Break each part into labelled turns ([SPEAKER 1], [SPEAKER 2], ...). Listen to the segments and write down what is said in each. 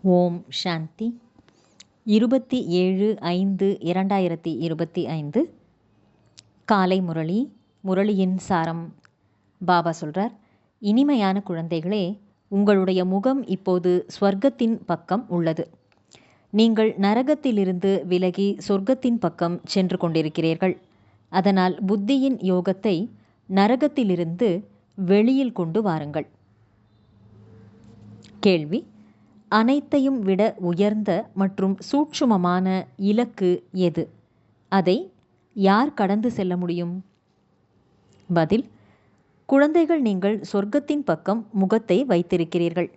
[SPEAKER 1] ஓம் சாந்தி. 27/5/2025 காலை முரளி. முரளியின் சாரம். பாபா சொல்றார், இனிமையான குழந்தைகளே, உங்களுடைய முகம் இப்போது ஸ்வர்க்கத்தின் பக்கம் உள்ளது. நீங்கள் நரகத்திலிருந்து விலகி சொர்க்கத்தின் பக்கம் சென்று கொண்டிருக்கிறீர்கள். அதனால் புத்தியின் யோகத்தை நரகத்திலிருந்து வெளியில் கொண்டு வாருங்கள். கேள்வி: அனைத்தையும் விட உயர்ந்த மற்றும் சூட்சுமமான இலக்கு எது? அதை யார் கடந்து செல்ல முடியும்? பதில்: குழந்தைகள், நீங்கள் சொர்க்கத்தின் பக்கம் முகத்தை வைத்திருக்கிறீர்கள்.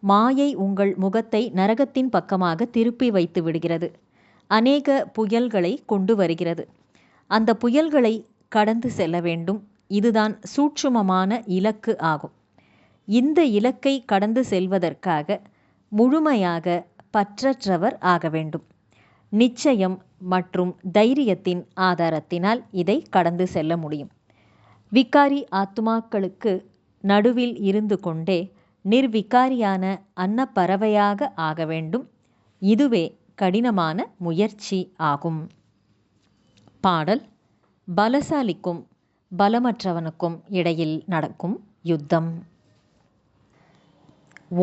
[SPEAKER 1] மாயை உங்கள் முகத்தை நரகத்தின் பக்கமாக திருப்பி வைத்து விடுகிறது. அநேக புயல்களை கொண்டு வருகிறது. அந்த புயல்களை கடந்து செல்ல வேண்டும். இதுதான் சூட்சுமமான இலக்கு ஆகும். இந்த இலக்கை கடந்து செல்வதற்காக முழுமையாக பற்றற்றவர் ஆக வேண்டும். நிச்சயம் மற்றும் தைரியத்தின் ஆதாரத்தினால் இதை கடந்து செல்ல முடியும். விகாரி ஆத்மாக்களுக்கு நடுவில் இருந்து கொண்டே நிர்விகாரியான அன்னப்பறவையாக ஆக வேண்டும். இதுவே கடினமான முயற்சி ஆகும். பாடல்: பலசாலிக்கும் பலமற்றவனுக்கும் இடையில் நடக்கும் யுத்தம்.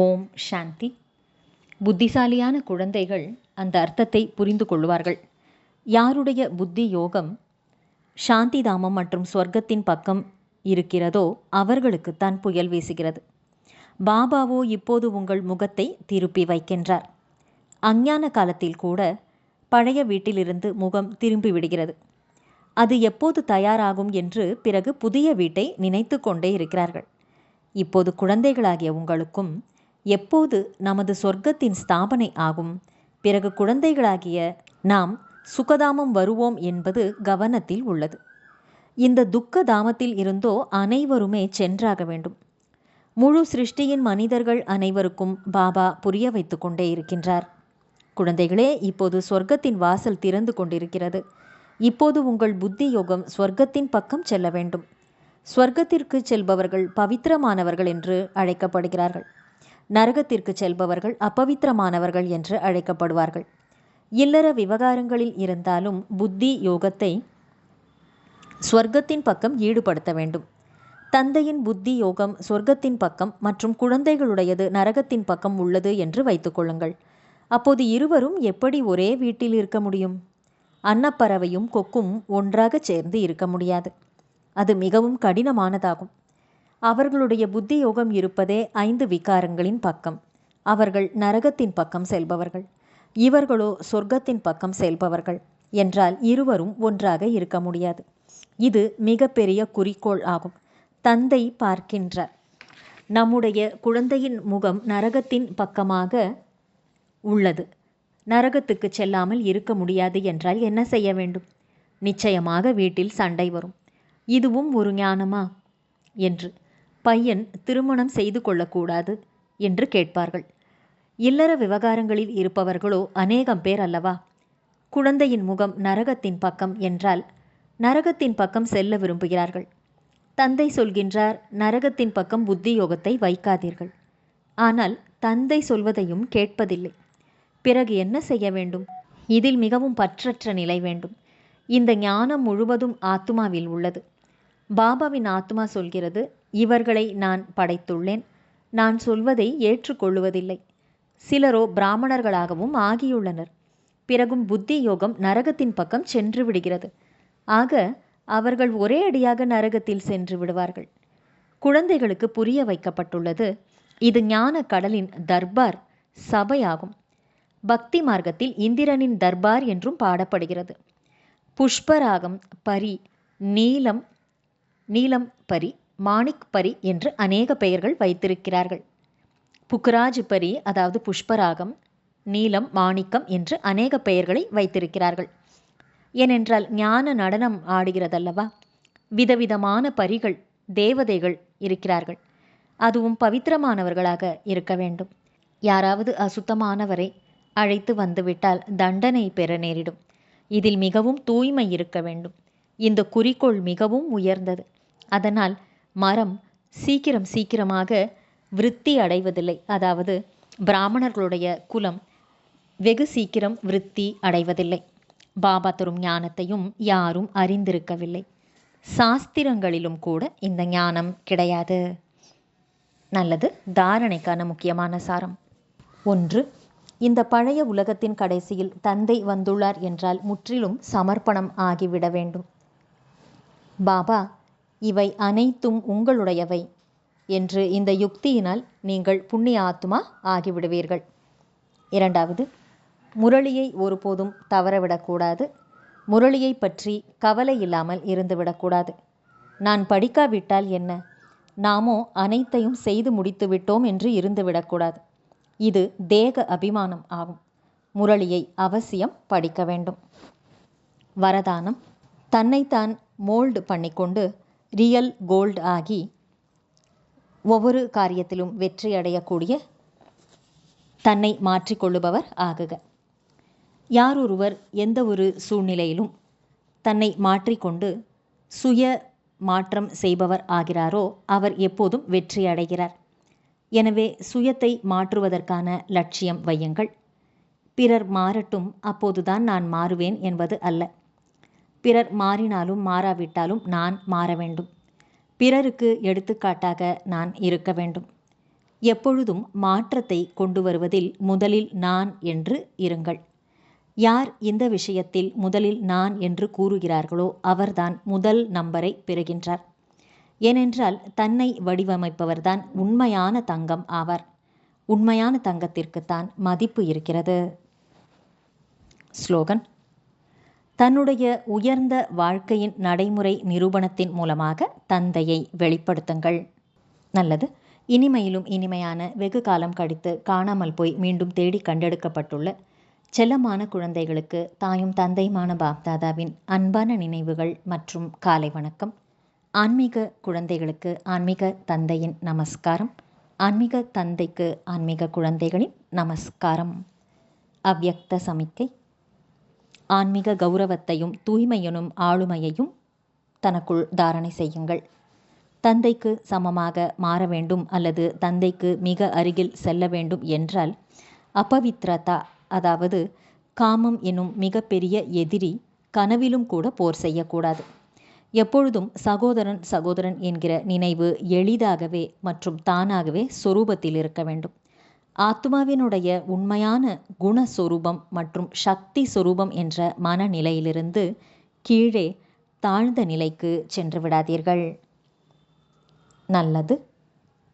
[SPEAKER 1] ஓம் சாந்தி. புத்திசாலியான குழந்தைகள் அந்த அர்த்தத்தை புரிந்து கொள்வார்கள். யாருடைய புத்தி யோகம் சாந்தி தாமம் மற்றும் சொர்க்கத்தின் பக்கம் இருக்கிறதோ அவர்களுக்குத்தான் புயல் வீசுகிறது. பாபாவோ இப்போது உங்கள் முகத்தை திருப்பி வைக்கின்றார். அஞ்ஞான காலத்தில் கூட பழைய வீட்டிலிருந்து முகம் திரும்பி விடுகிறது. அது எப்போது தயாராகும் என்று பிறகு புதிய வீட்டை நினைத்து கொண்டே இருக்கிறார்கள். இப்போது குழந்தைகளாகிய உங்களுக்கும் எப்போது நமது சொர்க்கத்தின் ஸ்தாபனை ஆகும், பிறகு குழந்தைகளாகிய நாம் சுகதாமம் வருவோம் என்பது கவனத்தில் உள்ளது. இந்த துக்க தாமத்தில் இருந்தோ அனைவருமே சென்றாக வேண்டும். முழு சிருஷ்டியின் மனிதர்கள் அனைவருக்கும் பாபா புரிய வைத்து கொண்டே இருக்கின்றார். குழந்தைகளே, இப்போது சொர்க்கத்தின் வாசல் திறந்து கொண்டிருக்கிறது. இப்போது உங்கள் புத்தி யோகம் சொர்க்கத்தின் பக்கம் செல்ல வேண்டும். சொர்க்கத்திற்கு செல்பவர்கள் பவித்திரமானவர்கள் என்று அழைக்கப்படுகிறார்கள். நரகத்திற்கு செல்பவர்கள் அப்பவித்திரமானவர்கள் என்று அழைக்கப்படுவார்கள். இல்லற விவகாரங்களில் இருந்தாலும் புத்தி யோகத்தை சொர்க்கத்தின் பக்கம் ஈடுபடுத்த வேண்டும். தந்தையின் புத்தி யோகம் சொர்க்கத்தின் பக்கம் மற்றும் குழந்தைகளுடையது நரகத்தின் பக்கம் உள்ளது என்று வைத்துக்கொள்ளுங்கள். அப்போது இருவரும் எப்படி ஒரே வீட்டில் இருக்க முடியும்? அன்னப்பறவையும் கொக்கும் ஒன்றாக சேர்ந்து இருக்க முடியாது. அது மிகவும் கடினமானதாகும். அவர்களுடைய புத்தி யோகம் இருப்பதே 5 விகாரங்களின் பக்கம். அவர்கள் நரகத்தின் பக்கம் செல்பவர்கள். இவர்களோ சொர்க்கத்தின் பக்கம் செல்பவர்கள் என்றால் இருவரும் ஒன்றாக இருக்க முடியாது. இது மிகப்பெரிய குறிக்கோள் ஆகும். தந்தை பார்க்கின்றார், நம்முடைய குழந்தையின் முகம் நரகத்தின் பக்கமாக உள்ளது. நரகத்துக்கு செல்லாமல் இருக்க முடியாது என்றால் என்ன செய்ய வேண்டும்? நிச்சயமாக வீட்டில் சண்டை வரும். இதுவும் ஒரு ஞானமா என்று. பையன் திருமணம் செய்து கொள்ளக்கூடாது என்று கேட்பார்கள். இல்லற விவகாரங்களில் இருப்பவர்களோ அநேகம் பேர் அல்லவா? குழந்தையின் முகம் நரகத்தின் பக்கம் என்றால் நரகத்தின் பக்கம் செல்ல விரும்புகிறார்கள். தந்தை சொல்கின்றார், நரகத்தின் பக்கம் புத்தி யோகத்தை வைக்காதீர்கள். ஆனால் தந்தை சொல்வதையும் கேட்பதில்லை. பிறகு என்ன செய்ய வேண்டும்? இதில் மிகவும் பற்றற்ற நிலை வேண்டும். இந்த ஞானம் முழுவதும் ஆத்மாவில் உள்ளது. பாபாவின் ஆத்மா சொல்கிறது, இவர்களை நான் படைத்துள்ளேன். நான் சொல்வதை ஏற்றுக்கொள்வதில்லை. சிலரோ பிராமணர்களாகவும் ஆகியுள்ளனர். பிறகும் புத்தி யோகம் நரகத்தின் பக்கம் சென்று விடுகிறது. ஆக அவர்கள் ஒரே அடியாக நரகத்தில் சென்று விடுவார்கள். குழந்தைகளுக்கு புரிய வைக்கப்பட்டுள்ளது, இது ஞான கடலின் தர்பார் சபையாகும். பக்தி மார்க்கத்தில் இந்திரனின் தர்பார் என்றும் பாடப்படுகிறது. புஷ்பராகம் பரி, நீலம் பரி, மாணிக் பரி என்று அநேக பெயர்கள் வைத்திருக்கிறார்கள். புக்ராஜ் பரி, அதாவது புஷ்பராகம், நீலம், மாணிக்கம் என்று அநேக பெயர்களை வைத்திருக்கிறார்கள். ஏனென்றால் ஞான நடனம் ஆடுகிறதல்லவா? விதவிதமான பரிகள், தேவதைகள் இருக்கிறார்கள். அதுவும் பவித்திரமானவர்களாக இருக்க வேண்டும். யாராவது அசுத்தமானவரை அழைத்து வந்துவிட்டால் தண்டனை பெற நேரிடும். இதில் மிகவும் தூய்மை இருக்க வேண்டும். இந்த குறிக்கோள் மிகவும் உயர்ந்தது. அதனால் மரம் சீக்கிரமாக விருத்தி அடைவதில்லை. அதாவது பிராமணர்களுடைய குலம் வெகு சீக்கிரம் விருத்தி அடைவதில்லை. பாபா தரும் ஞானத்தையும் யாரும் அறிந்திருக்கவில்லை. சாஸ்திரங்களிலும் கூட இந்த ஞானம் கிடையாது. நல்லது. தாரணைக்கான முக்கியமான சாரம். 1. இந்த பழைய உலகத்தின் கடைசியில் தந்தை வந்துள்ளார் என்றால் முற்றிலும் சமர்ப்பணம் ஆகிவிட வேண்டும். பாபா, இவை அனைத்தும் உங்களுடையவை என்று இந்த யுக்தியினால் நீங்கள் புண்ணிய ஆத்மா ஆகிவிடுவீர்கள். 2. முரளியை ஒருபோதும் தவறவிடக்கூடாது. முரளியை பற்றி கவலை இல்லாமல் இருந்துவிடக்கூடாது. நான் படிக்காவிட்டால் என்ன, நாமோ அனைத்தையும் செய்து முடித்து விட்டோம் என்று இருந்துவிடக்கூடாது. இது தேக அபிமானம் ஆகும். முரளியை அவசியம் படிக்க வேண்டும். வரதானம். தன்னைத்தான் மோல்டு பண்ணிக்கொண்டு ரியல் கோல்டு ஆகி ஒவ்வொரு காரியத்திலும் வெற்றி அடையக்கூடிய தன்னை மாற்றிக்கொள்ளுபவர் ஆகுக. யார் ஒருவர் எந்த ஒரு சூழ்நிலையிலும் தன்னை மாற்றிக்கொண்டு சுய மாற்றம் செய்பவர் ஆகிறாரோ அவர் எப்போதும் வெற்றி அடைகிறார். எனவே சுயத்தை மாற்றுவதற்கான லட்சியம் வையுங்கள். பிறர் மாறட்டும், அப்போதுதான் நான் மாறுவேன் என்பது அல்ல. பிறர் மாறினாலும் மாறாவிட்டாலும் நான் மாற வேண்டும். பிறருக்கு எடுத்துக்காட்டாக நான் இருக்க வேண்டும். எப்பொழுதும் மாற்றத்தை கொண்டு வருவதில் முதலில் நான் என்று இருங்கள். யார் இந்த விஷயத்தில் முதலில் நான் என்று கூறுகிறார்களோ அவர்தான் முதல் நம்பரை பெறுகின்றார். ஏனென்றால் தன்னை வடிவமைப்பவர்தான் உண்மையான தங்கம் ஆவார். உண்மையான தங்கத்திற்குத்தான் மதிப்பு இருக்கிறது. ஸ்லோகன். தன்னுடைய உயர்ந்த வாழ்க்கையின் நடைமுறை நிரூபணத்தின் மூலமாக தந்தையை வெளிப்படுத்துங்கள். நல்லது. இனிமையிலும் இனிமையான வெகு காலம் கழித்து காணாமல் போய் மீண்டும் தேடி கண்டெடுக்கப்பட்டுள்ள செல்லமான குழந்தைகளுக்கு தாயும் தந்தையுமான பாப்தாதாவின் அன்பான நினைவுகள் மற்றும் காலை வணக்கம். ஆன்மீக குழந்தைகளுக்கு ஆன்மீக தந்தையின் நமஸ்காரம். ஆன்மீக தந்தைக்கு ஆன்மீக குழந்தைகளின் நமஸ்காரம். அவ்யக்த சமிக்கை. ஆன்மீக கௌரவத்தையும் தூய்மையனும் ஆளுமையையும் தனக்குள் தாரணை செய்யுங்கள். தந்தைக்கு சமமாக மாற வேண்டும் அல்லது தந்தைக்கு மிக அருகில் செல்ல வேண்டும் என்றால் அபவித்ரதா, அதாவது காமம் என்னும் மிகப்பெரிய எதிரி கனவிலும் கூட போர் செய்யக்கூடாது. எப்பொழுதும் சகோதரன் சகோதரன் என்கிற நினைவு எளிதாகவே மற்றும் தானாகவே சொரூபத்தில் இருக்க வேண்டும். ஆத்மாவினுடைய உண்மையான குணஸ்வரூபம் மற்றும் சக்தி சொரூபம் என்ற மனநிலையிலிருந்து கீழே தாழ்ந்த நிலைக்கு சென்று விடாதீர்கள். நல்லது.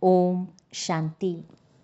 [SPEAKER 1] ஓம் சாந்தி.